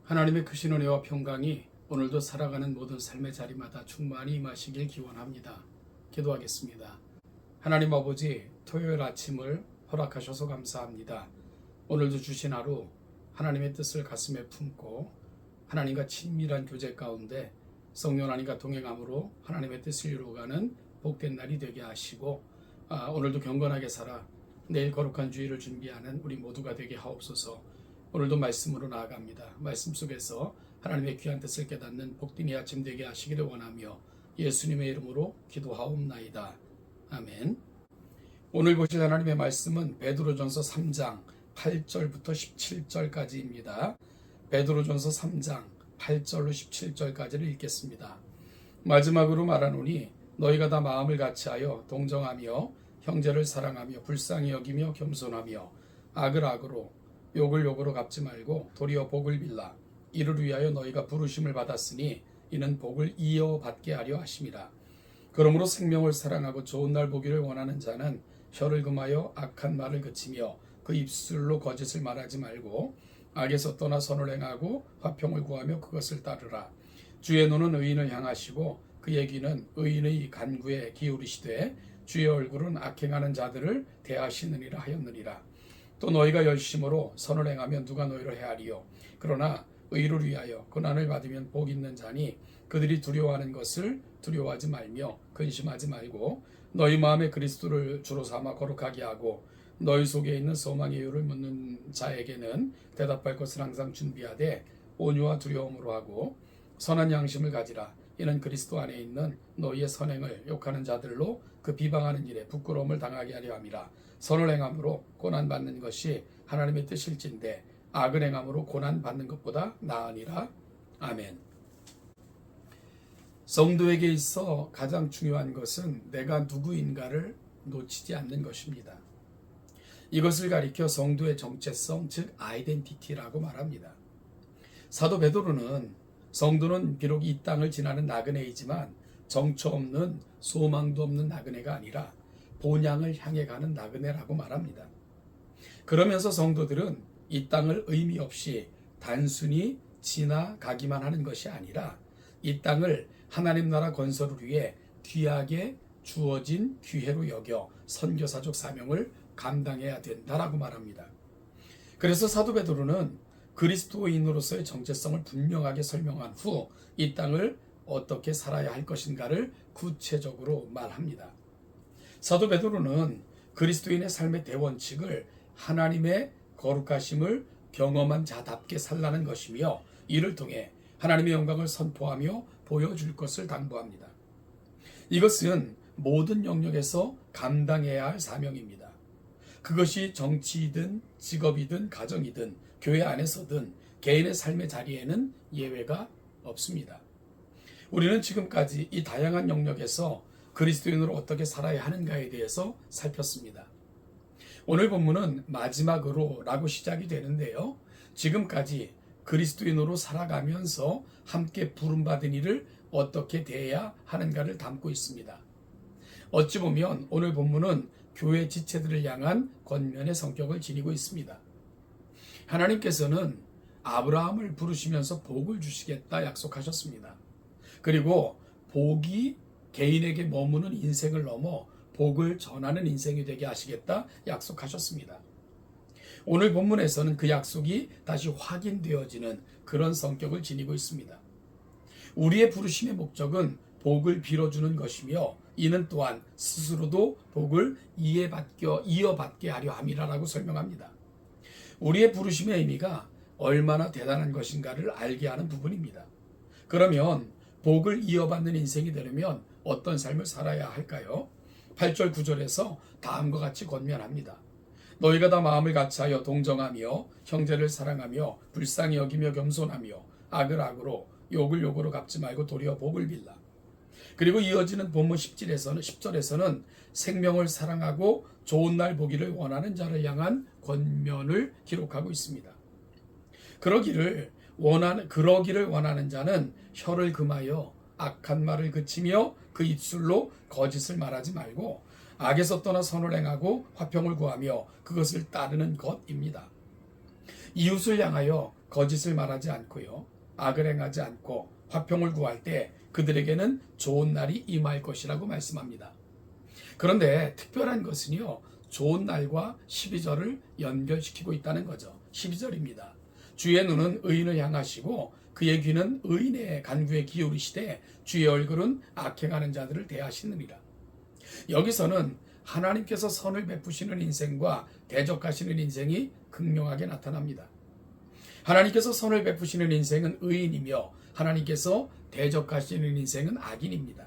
하나님의 크신 은혜와 평강이 오늘도 살아가는 모든 삶의 자리마다 충만히 임하시길 기원합니다. 기도하겠습니다. 하나님 아버지, 토요일 아침을 허락하셔서 감사합니다. 오늘도 주신 하루 하나님의 뜻을 가슴에 품고 하나님과 친밀한 교제 가운데 성령 하나님과 동행함으로 하나님의 뜻을 이루어가는 복된 날이 되게 하시고 오늘도 경건하게 살아 내일 거룩한 주일을 준비하는 우리 모두가 되게 하옵소서. 오늘도 말씀으로 나아갑니다. 말씀 속에서 하나님의 귀한 뜻을 깨닫는 복된 이 아침 되게 하시기를 원하며 예수님의 이름으로 기도하옵나이다. 아멘. 오늘 보실 하나님의 말씀은 베드로전서 3장 8절부터 17절까지입니다. 베드로전서 3장 8절로 17절까지를 읽겠습니다. 마지막으로 말하노니 너희가 다 마음을 같이하여 동정하며 형제를 사랑하며 불쌍히 여기며 겸손하며 악을 악으로 욕을 욕으로 갚지 말고 도리어 복을 빌라. 이를 위하여 너희가 부르심을 받았으니 이는 복을 이어받게 하려 하심이라. 그러므로 생명을 사랑하고 좋은 날 보기를 원하는 자는 혀를 금하여 악한 말을 그치며 그 입술로 거짓을 말하지 말고 악에서 떠나 선을 행하고 화평을 구하며 그것을 따르라. 주의 눈은 의인을 향하시고 그의 귀는 의인의 간구에 기울이시되 주의 얼굴은 악행하는 자들을 대하시느니라 하였느니라. 또 너희가 열심으로 선을 행하면 누가 너희를 헤아리요. 그러나 의를 위하여 고난을 받으면 복 있는 자니 그들이 두려워하는 것을 두려워하지 말며 근심하지 말고 너희 마음에 그리스도를 주로 삼아 거룩하게 하고 너희 속에 있는 소망의 이유를 묻는 자에게는 대답할 것을 항상 준비하되 온유와 두려움으로 하고 선한 양심을 가지라. 이는 그리스도 안에 있는 너희의 선행을 욕하는 자들로 그 비방하는 일에 부끄러움을 당하게 하려 함이라. 선을 행함으로 고난받는 것이 하나님의 뜻일진데 악을 행함으로 고난받는 것보다 나으니라. 아멘. 성도에게 있어 가장 중요한 것은 내가 누구인가를 놓치지 않는 것입니다. 이것을 가리켜 성도의 정체성, 즉 아이덴티티라고 말합니다. 사도 베드로는 성도는 비록 이 땅을 지나는 나그네이지만 정처 없는 소망도 없는 나그네가 아니라 본향을 향해 가는 나그네라고 말합니다. 그러면서 성도들은 이 땅을 의미 없이 단순히 지나가기만 하는 것이 아니라 이 땅을 하나님 나라 건설을 위해 귀하게 주어진 기회로 여겨 선교사적 사명을 감당해야 된다라고 말합니다. 그래서 사도 베드로는 그리스도인으로서의 정체성을 분명하게 설명한 후 이 땅을 어떻게 살아야 할 것인가를 구체적으로 말합니다. 사도 베드로는 그리스도인의 삶의 대원칙을 하나님의 거룩하심을 경험한 자답게 살라는 것이며 이를 통해 하나님의 영광을 선포하며 보여줄 것을 당부합니다. 이것은 모든 영역에서 감당해야 할 사명입니다. 그것이 정치이든 직업이든 가정이든 교회 안에서든 개인의 삶의 자리에는 예외가 없습니다. 우리는 지금까지 이 다양한 영역에서 그리스도인으로 어떻게 살아야 하는가에 대해서 살폈습니다. 오늘 본문은 마지막으로 라고 시작이 되는데요. 지금까지 그리스도인으로 살아가면서 함께 부름받은 일을 어떻게 대해야 하는가를 담고 있습니다. 어찌 보면 오늘 본문은 교회 지체들을 향한 권면의 성격을 지니고 있습니다. 하나님께서는 아브라함을 부르시면서 복을 주시겠다 약속하셨습니다. 그리고 복이 개인에게 머무는 인생을 넘어 복을 전하는 인생이 되게 하시겠다 약속하셨습니다. 오늘 본문에서는 그 약속이 다시 확인되어지는 그런 성격을 지니고 있습니다. 우리의 부르심의 목적은 복을 빌어주는 것이며 이는 또한 스스로도 복을 이어받게 하려 함이라고 설명합니다. 우리의 부르심의 의미가 얼마나 대단한 것인가를 알게 하는 부분입니다. 그러면 복을 이어받는 인생이 되려면 어떤 삶을 살아야 할까요? 8절 9절에서 다음과 같이 권면합니다. 너희가 다 마음을 같이하여 동정하며 형제를 사랑하며 불쌍히 여기며 겸손하며 악을 악으로 욕을 욕으로 갚지 말고 도리어 복을 빌라. 그리고 이어지는 본문 10절에서는 생명을 사랑하고 좋은 날 보기를 원하는 자를 향한 권면을 기록하고 있습니다. 그러기를 원하는 자는 혀를 금하여 악한 말을 그치며 그 입술로 거짓을 말하지 말고 악에서 떠나 선을 행하고 화평을 구하며 그것을 따르는 것입니다. 이웃을 향하여 거짓을 말하지 않고요. 악을 행하지 않고 화평을 구할 때 그들에게는 좋은 날이 임할 것이라고 말씀합니다. 그런데 특별한 것은요. 좋은 날과 12절을 연결시키고 있다는 거죠. 12절입니다. 주의 눈은 의인을 향하시고 그의 귀는 의인의 간구에 기울이시되 주의 얼굴은 악행하는 자들을 대하시느니라. 여기서는 하나님께서 선을 베푸시는 인생과 대적하시는 인생이 극명하게 나타납니다. 하나님께서 선을 베푸시는 인생은 의인이며 하나님께서 대적하시는 인생은 악인입니다.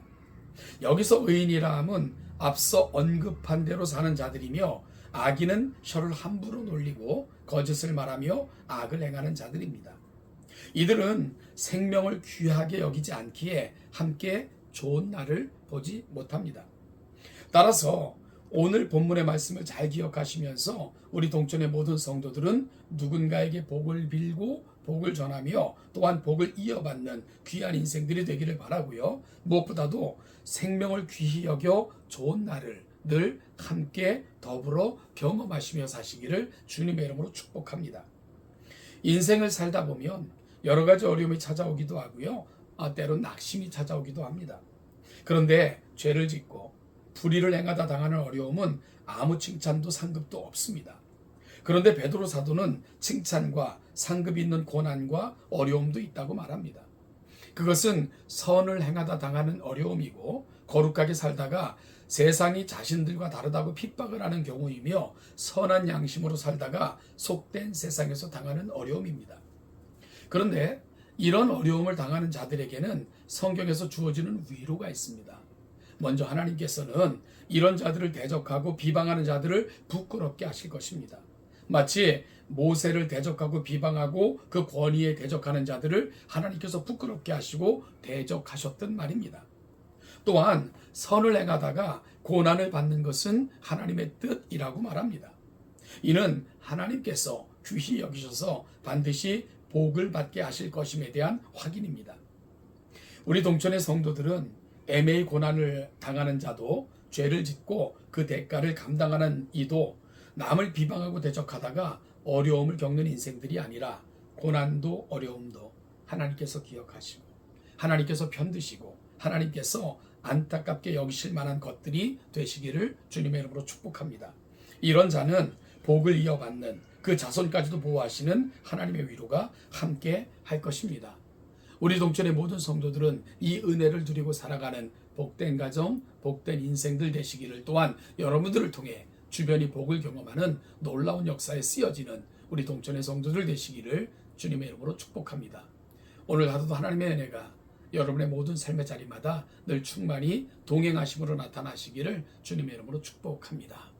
여기서 의인이라 함은 앞서 언급한 대로 사는 자들이며 악인은 혀를 함부로 놀리고 거짓을 말하며 악을 행하는 자들입니다. 이들은 생명을 귀하게 여기지 않기에 함께 좋은 날을 보지 못합니다. 따라서 오늘 본문의 말씀을 잘 기억하시면서 우리 동천의 모든 성도들은 누군가에게 복을 빌고 복을 전하며 또한 복을 이어받는 귀한 인생들이 되기를 바라고요. 무엇보다도 생명을 귀히 여겨 좋은 날을 늘 함께 더불어 경험하시며 사시기를 주님의 이름으로 축복합니다. 인생을 살다 보면 여러 가지 어려움이 찾아오기도 하고요. 때론 낙심이 찾아오기도 합니다. 그런데 죄를 짓고 불의를 행하다 당하는 어려움은 아무 칭찬도 상급도 없습니다. 그런데 베드로 사도는 칭찬과 상급이 있는 고난과 어려움도 있다고 말합니다. 그것은 선을 행하다 당하는 어려움이고 거룩하게 살다가 세상이 자신들과 다르다고 핍박을 하는 경우이며 선한 양심으로 살다가 속된 세상에서 당하는 어려움입니다. 그런데 이런 어려움을 당하는 자들에게는 성경에서 주어지는 위로가 있습니다. 먼저 하나님께서는 이런 자들을 대적하고 비방하는 자들을 부끄럽게 하실 것입니다. 마치 모세를 대적하고 비방하고 그 권위에 대적하는 자들을 하나님께서 부끄럽게 하시고 대적하셨던 말입니다. 또한 선을 행하다가 고난을 받는 것은 하나님의 뜻이라고 말합니다. 이는 하나님께서 귀히 여기셔서 반드시 복을 받게 하실 것임에 대한 확인입니다. 우리 동천의 성도들은 애매히 고난을 당하는 자도 죄를 짓고 그 대가를 감당하는 이도 남을 비방하고 대적하다가 어려움을 겪는 인생들이 아니라 고난도 어려움도 하나님께서 기억하시고 하나님께서 편드시고 하나님께서 안타깝게 여기실 만한 것들이 되시기를 주님의 이름으로 축복합니다. 이런 자는 복을 이어받는 그 자손까지도 보호하시는 하나님의 위로가 함께 할 것입니다. 우리 동천의 모든 성도들은 이 은혜를 누리고 살아가는 복된 가정, 복된 인생들 되시기를 또한 여러분들을 통해 주변이 복을 경험하는 놀라운 역사에 쓰여지는 우리 동천의 성도들 되시기를 주님의 이름으로 축복합니다. 오늘 하루도 하나님의 은혜가 여러분의 모든 삶의 자리마다 늘 충만히 동행하심으로 나타나시기를 주님의 이름으로 축복합니다.